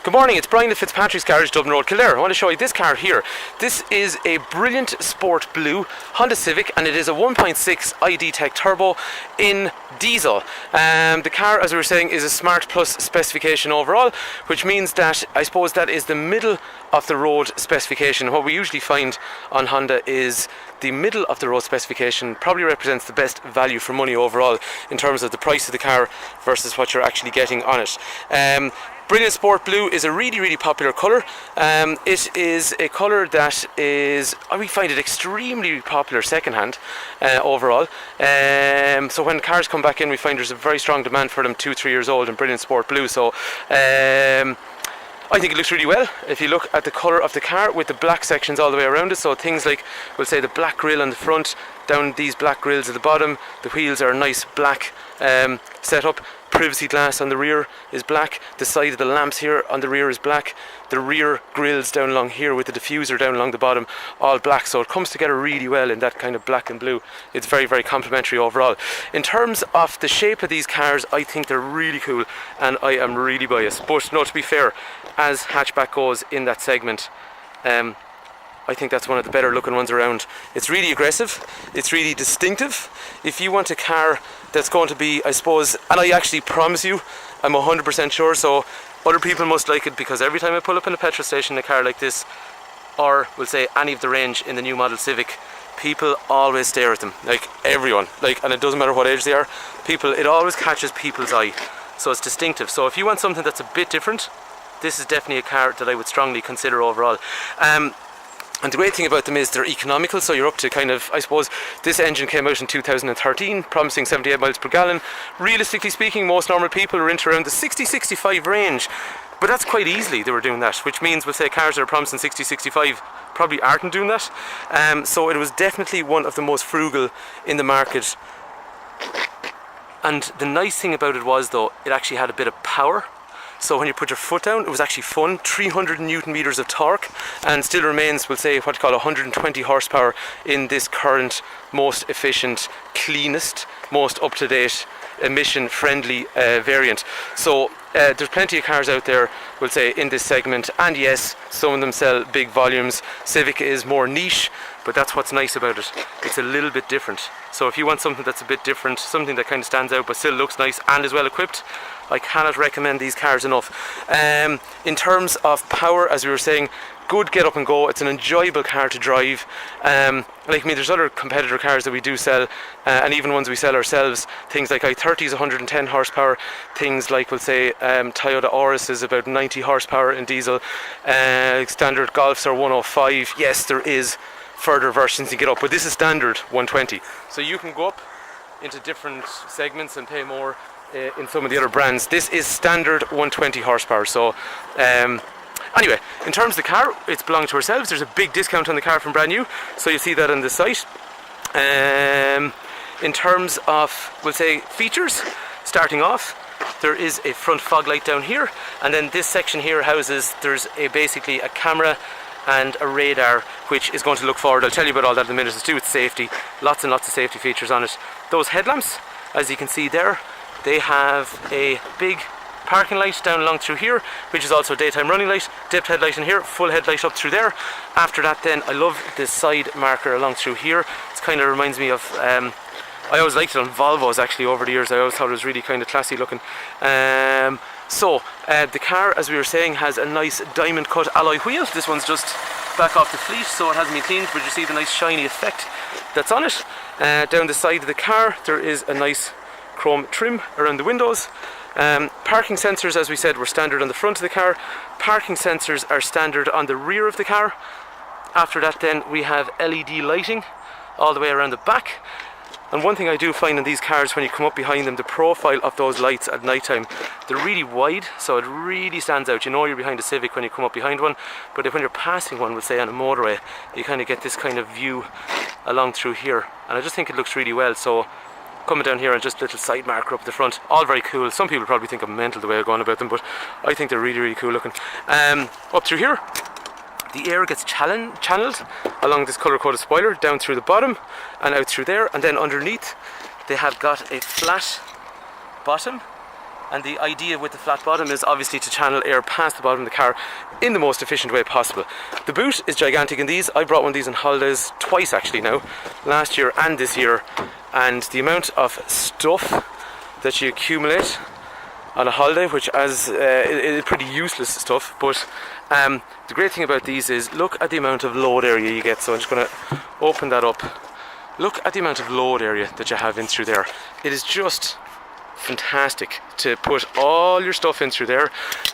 Good morning, it's Brian at Fitzpatrick's Garage, Dublin Road, Kildare. I want to show you this car here. This is a brilliant sport blue Honda Civic, and it is a 1.6 DTEC turbo in diesel. The car, as we were saying, is a Smart Plus specification overall, which means that I suppose that is the middle of the road specification. What we usually find on Honda is the middle of the road specification probably represents the best value for money overall in terms of the price of the car versus what you're actually getting on it. Brilliant Sport Blue is a really popular colour. It is a colour that is, we find it extremely popular second-hand overall. So when cars come back in, we find there's a very strong demand for them 2-3 years old in Brilliant Sport Blue. So I think it looks really well if you look at the colour of the car with the black sections all the way around it. So things like, we'll say, the black grille on the front, down these black grills at the bottom. The wheels are a nice black setup. Privacy glass on the rear is black. The side of the lamps here on the rear is black. The rear grills down along here with the diffuser down along the bottom, all black. So it comes together really well in that kind of black and blue. It's very complementary overall. In terms of the shape of these cars, I think they're really cool and I am really biased. But no, to be fair, as hatchback goes in that segment, I think that's one of the better looking ones around. It's really aggressive, it's really distinctive. If you want a car that's going to be, I suppose, and I actually promise you, I'm 100% sure, so other people must like it, because every time I pull up in a petrol station in a car like this, or we'll say any of the range in the new model Civic, people always stare at them, like everyone, and it doesn't matter what age they are, it always catches people's eye, so it's distinctive. So if you want something that's a bit different, this is definitely a car that I would strongly consider overall. And the great thing about them is they're economical, so you're up to kind of, I suppose, this engine came out in 2013, promising 78 miles per gallon. Realistically speaking, most normal people are into around the 60-65 range, but that's quite easily they were doing that, which means we'll say cars that are promising 60-65 probably aren't doing that. So it was definitely one of the most frugal in the market. And the nice thing about it was, though, it actually had a bit of power. So when you put your foot down, it was actually fun. 300 Newton meters of torque, and still remains, we'll say, what you call 120 horsepower in this current most efficient, cleanest, most up-to-date, emission-friendly variant. So there's plenty of cars out there, we'll say, in this segment, and yes, some of them sell big volumes. Civic is more niche, but that's what's nice about it. It's a little bit different. So if you want something that's a bit different, something that kind of stands out but still looks nice and is well equipped, I cannot recommend these cars enough. In terms of power, as we were saying, good get up and go. It's an enjoyable car to drive. Like me, there's other competitor cars that we do sell, and even ones we sell ourselves. Things like i30's 110 horsepower. Things like, we'll say, Toyota Auris is about 90 horsepower in diesel. Standard Golfs are 105. Yes, there is further versions you get up, but this is standard 120. So you can go up into different segments and pay more in some of the other brands. This is standard 120 horsepower. So anyway, in terms of the car, it's belonging to ourselves. There's a big discount on the car from brand new, so you'll see that on the site. In terms of, we'll say, features, starting off, there is a front fog light down here, and then this section here houses, there's basically a camera and a radar, which is going to look forward. I'll tell you about all that in a minute. It's to do with safety. Lots and lots of safety features on it. Those headlamps, as you can see there, they have a big parking light down along through here, which is also a daytime running light, depth headlight in here, full headlight up through there. After that then, I love this side marker along through here. It kind of reminds me of, I always liked it on Volvos actually over the years. I always thought it was really kind of classy looking. The car, as we were saying, has a nice diamond cut alloy wheel. This one's just back off the fleet, so it hasn't been cleaned, but you see the nice shiny effect that's on it. Down the side of the car, there is a nice chrome trim around the windows. Parking sensors, as we said, were standard on the front of the car. Parking sensors are standard on the rear of the car. After that then we have LED lighting all the way around the back. And one thing I do find in these cars, when you come up behind them, the profile of those lights at night time, they're really wide, so it really stands out. You know you're behind a Civic when you come up behind one, but when you're passing one, we'll say on a motorway, you kind of get this kind of view along through here, and I just think it looks really well. So coming down here and just a little side marker up the front, all very cool. Some people probably think I'm mental the way I'm going about them, but I think they're really cool looking. Up through here, the air gets channeled along this colour-coded spoiler down through the bottom and out through there, and then underneath they have got a flat bottom And the idea with the flat bottom is obviously to channel air past the bottom of the car in the most efficient way possible. The boot is gigantic in these. I brought one of these on holidays twice actually now, last year and this year, and the amount of stuff that you accumulate on a holiday, which is pretty useless stuff, but the great thing about these is look at the amount of load area you get. So I'm just going to open that up. Look at the amount of load area that you have in through there. It is just fantastic to put all your stuff in through there,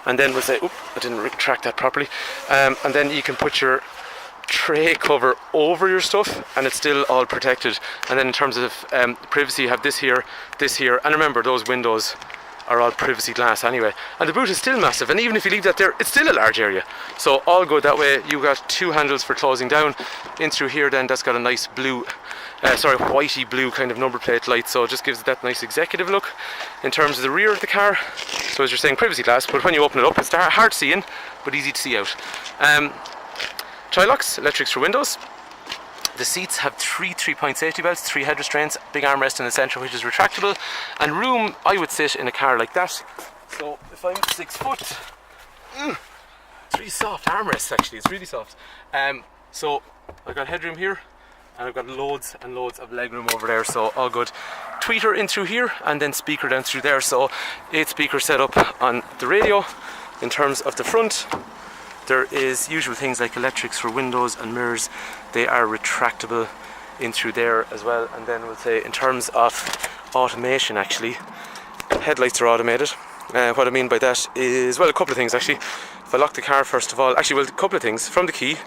and then we'll say, oop, I didn't retract that properly, and then you can put your tray cover over your stuff and it's still all protected. And then in terms of privacy, you have this here, and remember those windows are all privacy glass anyway, and the boot is still massive, and even if you leave that there, it's still a large area, so all good that way. You got two handles for closing down. In through here then, that's got a nice blue whitey blue kind of number plate light, so it just gives it that nice executive look. In terms of the rear of the car, so as you're saying, privacy glass, but when you open it up, it's hard to see in but easy to see out. Tri-locks, electrics for windows. The seats have three 3-point safety belts, 3 head restraints, big armrest in the centre which is retractable, and room. I would sit in a car like that. So if I'm 6 foot, it's really soft armrests actually, it's really soft. So I've got headroom here, and I've got loads and loads of legroom over there, so all good. Tweeter in through here, and then speaker down through there, so 8 speakers set up on the radio. In terms of the front, there is usual things like electrics for windows and mirrors. They are retractable in through there as well. And then we'll say in terms of automation actually, headlights are automated. What I mean by that is, well, a couple of things actually. If I lock the car first of all, actually, well, a couple of things. From the key,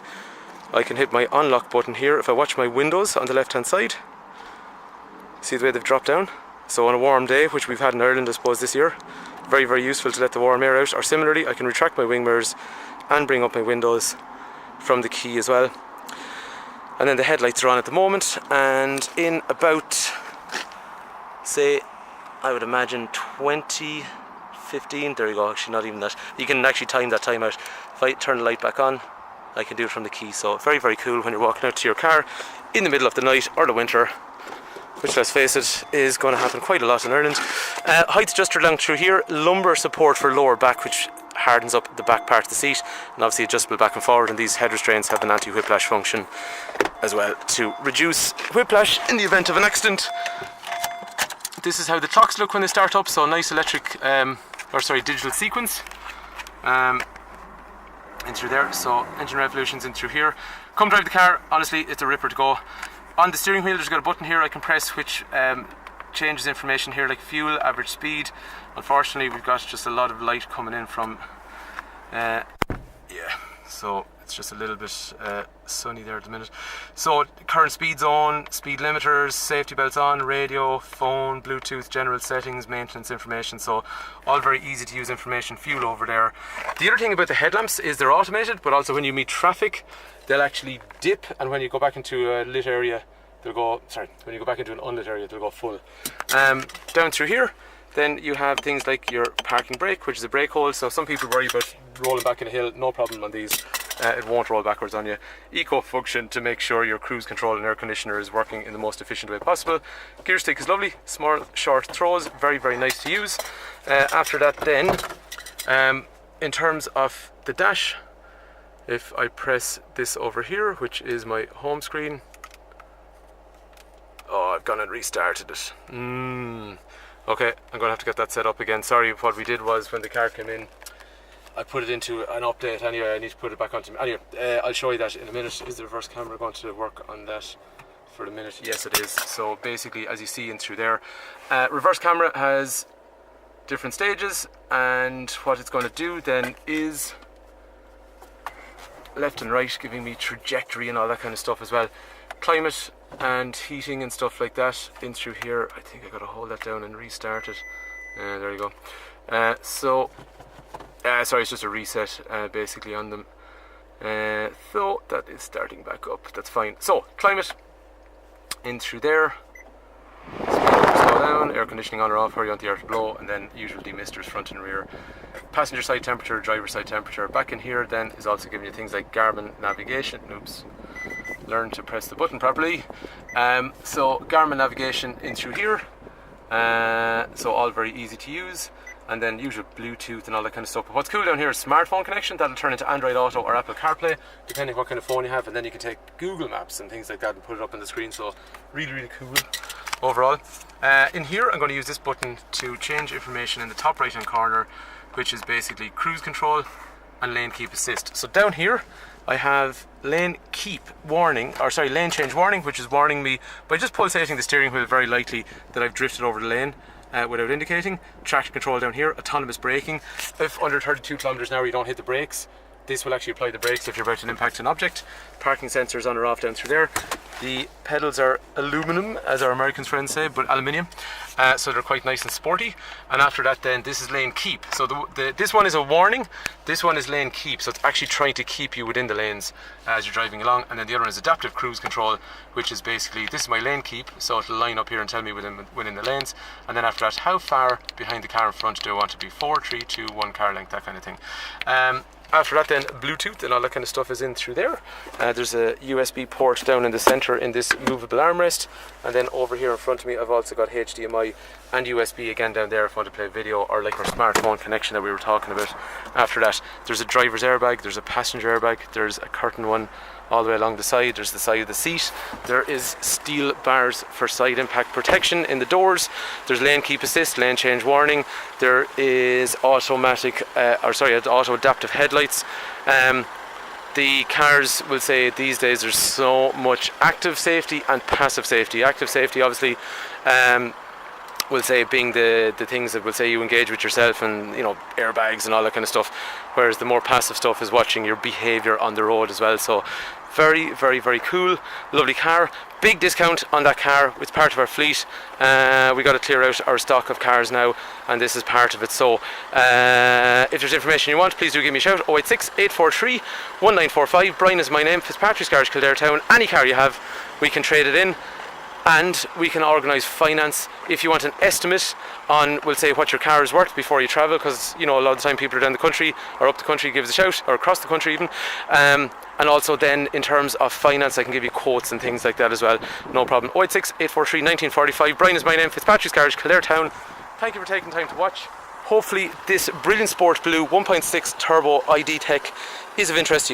I can hit my unlock button here. If I watch my windows on the left hand side, see the way they've dropped down? So on a warm day, which we've had in Ireland I suppose this year, very, very useful to let the warm air out. Or similarly, I can retract my wing mirrors and bring up my windows from the key as well. And then the headlights are on at the moment, and in about, say, I would imagine 2015, there you go, actually not even that, you can actually time that time out. If I turn the light back on, I can do it from the key, so very, very cool when you're walking out to your car in the middle of the night or the winter, which, let's face it, is going to happen quite a lot in Ireland. Height adjuster down through here, lumbar support for lower back, which hardens up the back part of the seat, and obviously adjustable back and forward, and these head restraints have an anti-whiplash function as well to reduce whiplash in the event of an accident. This is how the clocks look when they start up, so nice electric, digital sequence in through there, so engine revolutions in through here. Come drive the car, honestly it's a ripper to go. On the steering wheel there's got a button here I can press which changes information here like fuel, average speed. Unfortunately we've got just a lot of light coming in from so it's just a little bit sunny there at the minute. So current speed zone, speed limiters, safety belts on, radio, phone, Bluetooth, general settings, maintenance information, so all very easy to use information. Fuel over there. The other thing about the headlamps is they're automated, but also when you meet traffic they'll actually dip, and when you go back into a lit area they'll go, when you go back into an unlit area they'll go full. Down through here then you have things like your parking brake, which is a brake hold, so some people worry about rolling back in a hill. No problem on these, it won't roll backwards on you. Eco function to make sure your cruise control and air conditioner is working in the most efficient way possible. Gear stick is lovely, small short throws, very, very nice to use. After that then, in terms of the dash, if I press this over here, which is my home screen, oh, I've gone and restarted it. Okay, I'm going to have to get that set up again. Sorry, what we did was when the car came in, I put it into an update anyway. I need to put it back onto me. Anyway, I'll show you that in a minute. Is the reverse camera going to work on that for the minute? Yes, it is. So basically, as you see in through there, reverse camera has different stages, and what it's going to do then is left and right, giving me trajectory and all that kind of stuff as well. Climate and heating and stuff like that in through here. I think I got to hold that down and restart it. There you go. Sorry, it's just a reset basically on them. So that is starting back up. That's fine. So climate in through there. Slow down. Air conditioning on or off. How you want the air to blow, and then usual demisters front and rear. Passenger side temperature, driver side temperature. Back in here then is also giving you things like Garmin navigation. Oops. Learn to press the button properly. So Garmin navigation in through here, so all very easy to use. and then usual Bluetooth and all that kind of stuff. But what's cool down here is smartphone connection. That'll turn into Android Auto or Apple CarPlay, depending what kind of phone you have, and then you can take Google Maps and things like that and put it up on the screen. So really, really cool overall. In here, I'm going to use this button to change information in the top right hand corner, which is basically cruise control and lane keep assist. So down here I have lane keep warning, or sorry, lane change warning, which is warning me by just pulsating the steering wheel very lightly that I've drifted over the lane without indicating. Traction control down here, autonomous braking. If under 32 kilometers an hour you don't hit the brakes, this will actually apply the brakes if you're about to impact an object. Parking sensors on or off down through there. The pedals are aluminum, as our American friends say, but aluminium. So they're quite nice and sporty. And after that then, this is lane keep. So this one is a warning, this one is lane keep. So it's actually trying to keep you within the lanes as you're driving along. And then the other one is adaptive cruise control, which is basically, this is my lane keep. So it'll line up here and tell me within the lanes. And then after that, how far behind the car in front do I want to be? 4, 3, 2, 1 car length, that kind of thing. After that then, Bluetooth and all that kind of stuff is in through there. There's a USB port down in the center in this movable armrest, and then over here in front of me I've also got HDMI and USB again down there if I want to play video, or like our smartphone connection that we were talking about. After that, there's a driver's airbag, there's a passenger airbag, there's a curtain one all the way along the side, there's the side of the seat, there is steel bars for side impact protection in the doors, there's lane keep assist, lane change warning, there is automatic auto adaptive headlights. The cars will say these days there's so much active safety and passive safety. Active safety obviously will say being the things that will say you engage with yourself and, you know, airbags and all that kind of stuff, whereas the more passive stuff is watching your behaviour on the road as well. So very, very, very cool, lovely car. Big discount on that car. It's part of our fleet. We got to clear out our stock of cars now, and this is part of it. So if there's information you want, please do give me a shout. 086 843 1945. Brian is my name. Fitzpatrick's Garage, Kildare Town. Any car you have, we can trade it in, and we can organise finance. If you want an estimate on, we'll say, what your car is worth before you travel, because, you know, a lot of the time people are down the country or up the country, give us a shout, or across the country even. And also then in terms of finance, I can give you quotes and things like that as well, no problem. 086 843 1945. Brian is my name. Fitzpatrick's Garage, Kildare Town. Thank you for taking time to watch. Hopefully this brilliant Sport Blue 1.6 turbo DTEC is of interest to you.